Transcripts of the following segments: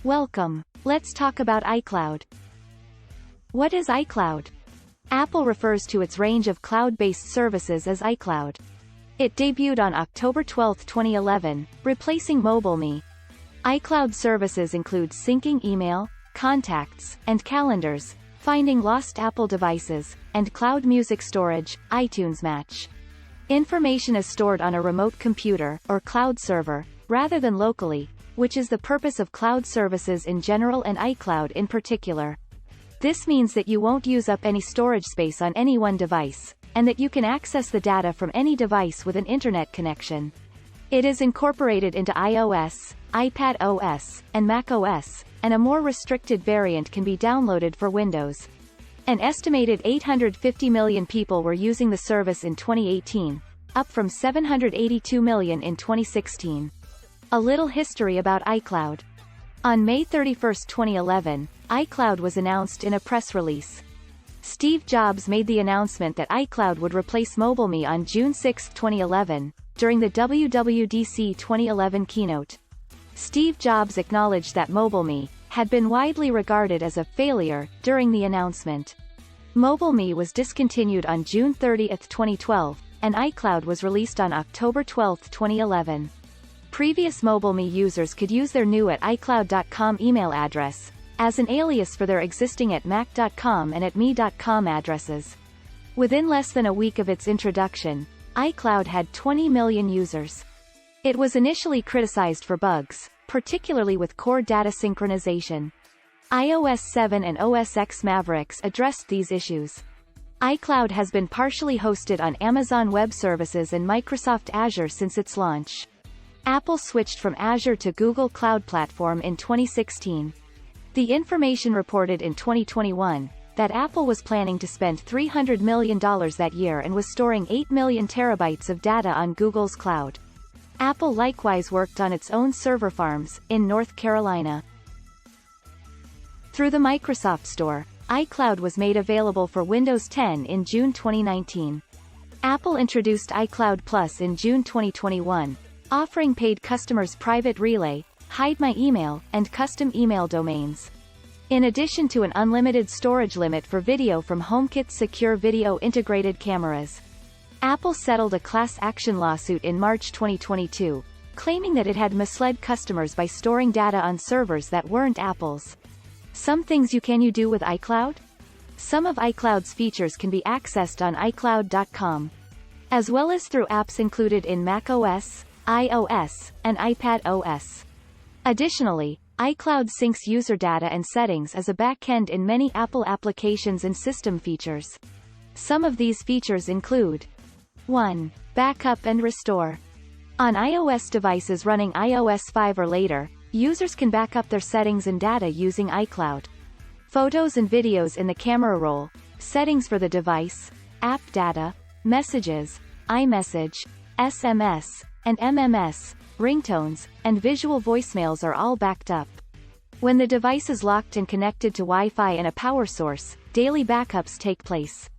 Welcome. Let's talk about iCloud. What is iCloud? Apple refers to its range of cloud-based services as iCloud. It debuted on October 12, 2011, replacing MobileMe. iCloud services include syncing email, contacts, and calendars, finding lost Apple devices, and cloud music storage, iTunes Match. Information is stored on a remote computer, or cloud server, rather than locally, which is the purpose of cloud services in general and iCloud in particular. This means that you won't use up any storage space on any one device, and that you can access the data from any device with an internet connection. It is incorporated into iOS, iPadOS, and macOS, and a more restricted variant can be downloaded for Windows. An estimated 850 million people were using the service in 2018, up from 782 million in 2016. A little history about iCloud. On May 31, 2011, iCloud was announced in a press release. Steve Jobs made the announcement that iCloud would replace MobileMe on June 6, 2011, during the WWDC 2011 keynote. Steve Jobs acknowledged that MobileMe had been widely regarded as a failure during the announcement. MobileMe was discontinued on June 30, 2012, and iCloud was released on October 12, 2011. Previous MobileMe users could use their new @iCloud.com email address as an alias for their existing @mac.com and @me.com addresses. Within less than a week of its introduction, iCloud had 20 million users. It was initially criticized for bugs, particularly with core data synchronization. iOS 7 and OS X Mavericks addressed these issues. iCloud has been partially hosted on Amazon Web Services and Microsoft Azure since its launch. Apple switched from Azure to Google Cloud Platform in 2016. The information reported in 2021 that Apple was planning to spend $300 million that year and was storing 8 million terabytes of data on Google's cloud. Apple likewise worked on its own server farms in North Carolina. Through the Microsoft Store, iCloud was made available for Windows 10 in June 2019. Apple introduced iCloud Plus in June 2021, offering paid customers Private Relay, Hide My Email, and custom email domains. In addition to an unlimited storage limit for video from HomeKit's secure video integrated cameras. Apple settled a class action lawsuit in March 2022, claiming that it had misled customers by storing data on servers that weren't Apple's. Some things you do with iCloud? Some of iCloud's features can be accessed on iCloud.com, as well as through apps included in macOS, iOS, and iPadOS. Additionally, iCloud syncs user data and settings as a backend in many Apple applications and system features. Some of these features include 1. Backup and restore. On iOS devices running iOS 5 or later, users can back up their settings and data using iCloud. Photos and videos in the camera roll, settings for the device, app data, messages, iMessage, SMS, and MMS, ringtones, and visual voicemails are all backed up. When the device is locked and connected to Wi-Fi and a power source, daily backups take place.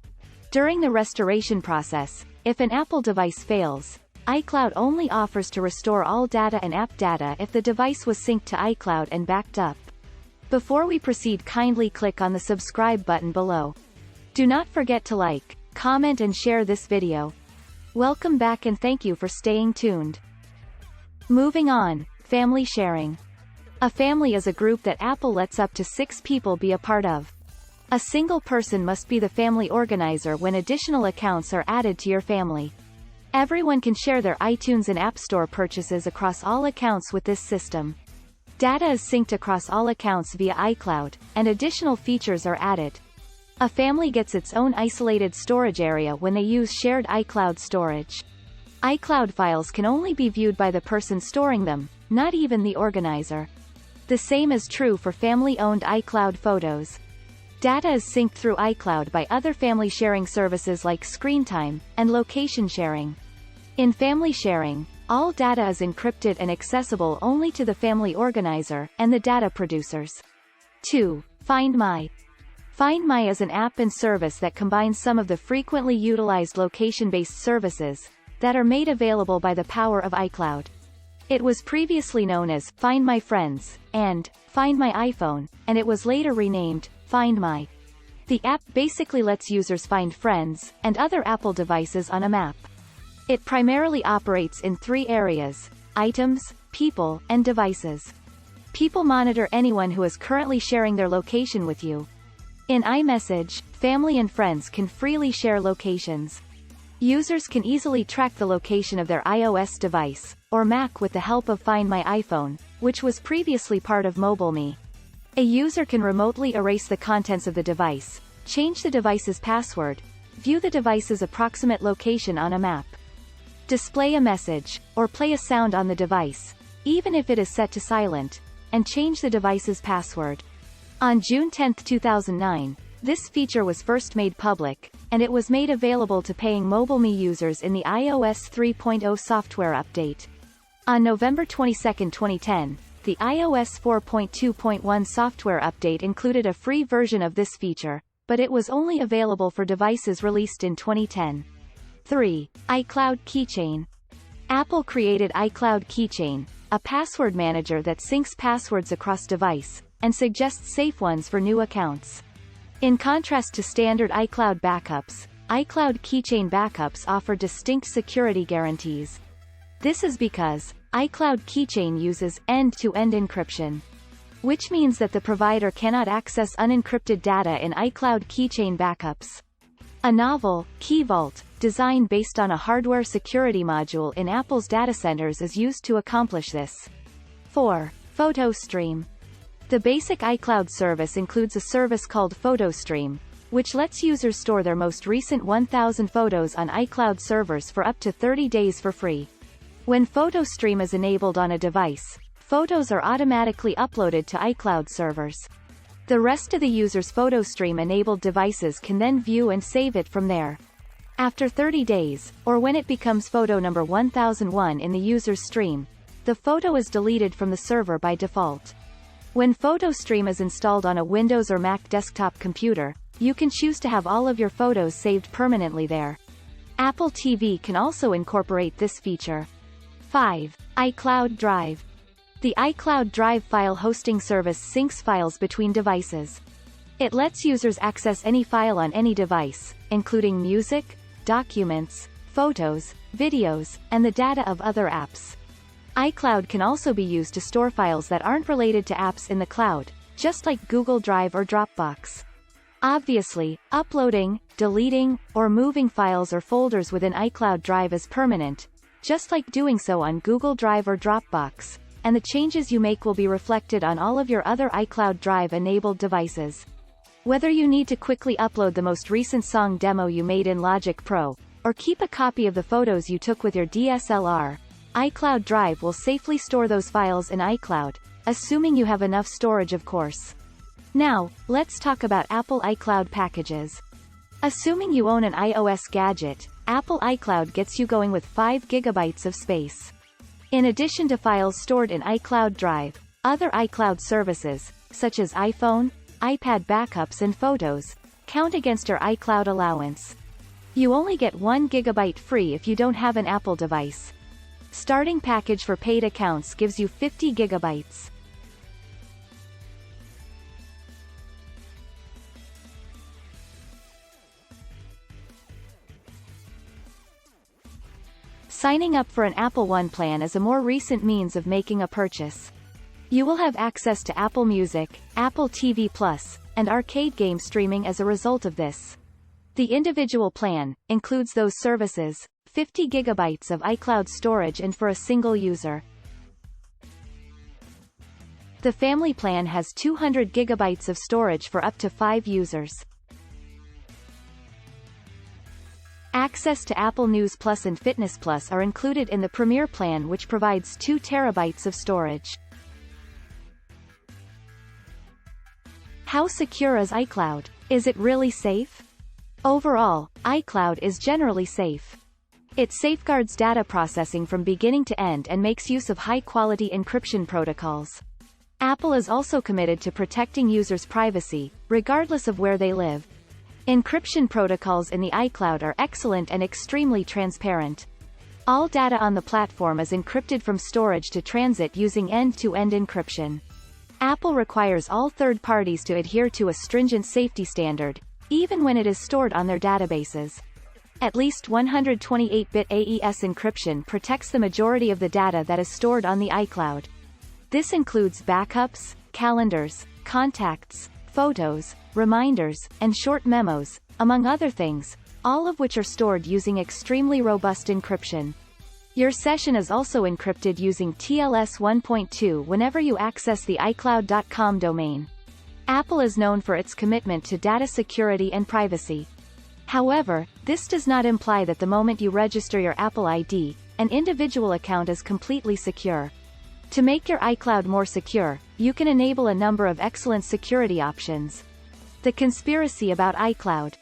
During the restoration process, if an Apple device fails, iCloud only offers to restore all data and app data if the device was synced to iCloud and backed up. Before we proceed, kindly click on the subscribe button below. Do not forget to like, comment and share this video. Welcome back and thank you for staying tuned. Moving on, family sharing. A family is a group that Apple lets up to 6 people be a part of. A single person must be the family organizer when additional accounts are added to your family. Everyone can share their iTunes and App Store purchases across all accounts with this system. Data is synced across all accounts via iCloud, and additional features are added. A family gets its own isolated storage area when they use shared iCloud storage. iCloud files can only be viewed by the person storing them, not even the organizer. The same is true for family-owned iCloud photos. Data is synced through iCloud by other family sharing services like Screen Time and location sharing. In family sharing, all data is encrypted and accessible only to the family organizer and the data producers. 2. Find My. Find My is an app and service that combines some of the frequently utilized location-based services that are made available by the power of iCloud. It was previously known as Find My Friends and Find My iPhone, and it was later renamed Find My. The app basically lets users find friends and other Apple devices on a map. It primarily operates in 3 areas: items, people, and devices. People monitor anyone who is currently sharing their location with you. In iMessage, family and friends can freely share locations. Users can easily track the location of their iOS device or Mac with the help of Find My iPhone, which was previously part of MobileMe. A user can remotely erase the contents of the device, change the device's password, view the device's approximate location on a map, display a message, or play a sound on the device, even if it is set to silent, and change the device's password. On June 10, 2009, this feature was first made public, and it was made available to paying MobileMe users in the iOS 3.0 software update. On November 22, 2010, the iOS 4.2.1 software update included a free version of this feature, but it was only available for devices released in 2010. 3. iCloud Keychain. Apple created iCloud Keychain, a password manager that syncs passwords across device, and suggests safe ones for new accounts. In contrast to standard iCloud backups, iCloud Keychain backups offer distinct security guarantees. This is because iCloud Keychain uses end-to-end encryption, which means that the provider cannot access unencrypted data in iCloud Keychain backups. A novel, Key Vault, design based on a hardware security module in Apple's data centers is used to accomplish this. 4. Photo Stream. The basic iCloud service includes a service called PhotoStream, which lets users store their most recent 1,000 photos on iCloud servers for up to 30 days for free. When PhotoStream is enabled on a device, photos are automatically uploaded to iCloud servers. The rest of the user's PhotoStream-enabled devices can then view and save it from there. After 30 days, or when it becomes photo number 1001 in the user's stream, the photo is deleted from the server by default. When PhotoStream is installed on a Windows or Mac desktop computer, you can choose to have all of your photos saved permanently there. Apple TV can also incorporate this feature. 5. iCloud Drive. The iCloud Drive file hosting service syncs files between devices. It lets users access any file on any device, including music, documents, photos, videos, and the data of other apps. iCloud can also be used to store files that aren't related to apps in the cloud, just like Google Drive or Dropbox. Obviously, uploading, deleting, or moving files or folders within iCloud Drive is permanent, just like doing so on Google Drive or Dropbox, and the changes you make will be reflected on all of your other iCloud Drive-enabled devices. Whether you need to quickly upload the most recent song demo you made in Logic Pro, or keep a copy of the photos you took with your DSLR, iCloud Drive will safely store those files in iCloud, assuming you have enough storage, of course. Now, let's talk about Apple iCloud packages. Assuming you own an iOS gadget, Apple iCloud gets you going with 5 GB of space. In addition to files stored in iCloud Drive, other iCloud services, such as iPhone, iPad backups and photos, count against your iCloud allowance. You only get 1 GB free if you don't have an Apple device. Starting package for paid accounts gives you 50 GB. Signing up for an Apple One plan is a more recent means of making a purchase. You will have access to Apple Music, Apple TV Plus, and arcade game streaming as a result of this. The individual plan includes those services, 50 GB of iCloud storage and for a single user. The family plan has 200 GB of storage for up to 5 users. Access to Apple News Plus and Fitness Plus are included in the Premier plan, which provides 2 TB of storage. How secure is iCloud? Is it really safe? Overall, iCloud is generally safe. It safeguards data processing from beginning to end and makes use of high-quality encryption protocols. Apple is also committed to protecting users' privacy, regardless of where they live. Encryption protocols in the iCloud are excellent and extremely transparent. All data on the platform is encrypted from storage to transit using end-to-end encryption. Apple requires all third parties to adhere to a stringent safety standard, even when it is stored on their databases. At least 128-bit AES encryption protects the majority of the data that is stored on the iCloud. This includes backups, calendars, contacts, photos, reminders, and short memos, among other things, all of which are stored using extremely robust encryption. Your session is also encrypted using TLS 1.2 whenever you access the iCloud.com domain. Apple is known for its commitment to data security and privacy. However, this does not imply that the moment you register your Apple ID, an individual account is completely secure. To make your iCloud more secure, you can enable a number of excellent security options. The conspiracy about iCloud.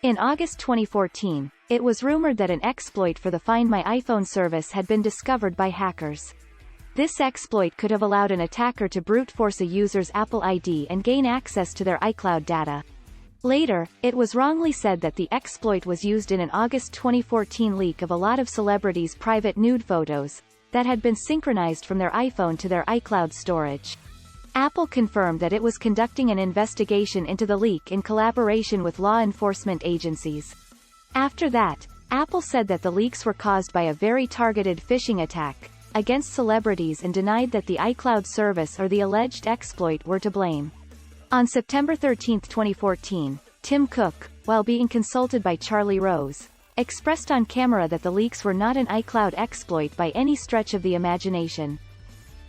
In August 2014, it was rumored that an exploit for the Find My iPhone service had been discovered by hackers. This exploit could have allowed an attacker to brute force a user's Apple ID and gain access to their iCloud data. Later, it was wrongly said that the exploit was used in an August 2014 leak of a lot of celebrities' private nude photos that had been synchronized from their iPhone to their iCloud storage. Apple confirmed that it was conducting an investigation into the leak in collaboration with law enforcement agencies. After that, Apple said that the leaks were caused by a very targeted phishing attack against celebrities and denied that the iCloud service or the alleged exploit were to blame. On September 13, 2014, Tim Cook, while being consulted by Charlie Rose, expressed on camera that the leaks were not an iCloud exploit by any stretch of the imagination.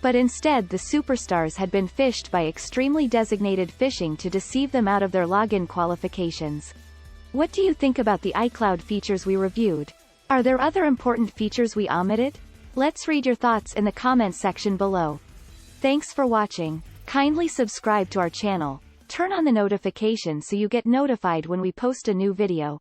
But instead the superstars had been phished by extremely designated phishing to deceive them out of their login qualifications. What do you think about the iCloud features we reviewed? Are there other important features we omitted? Let's read your thoughts in the comments section below. Thanks for watching. Kindly subscribe to our channel, turn on the notification so you get notified when we post a new video.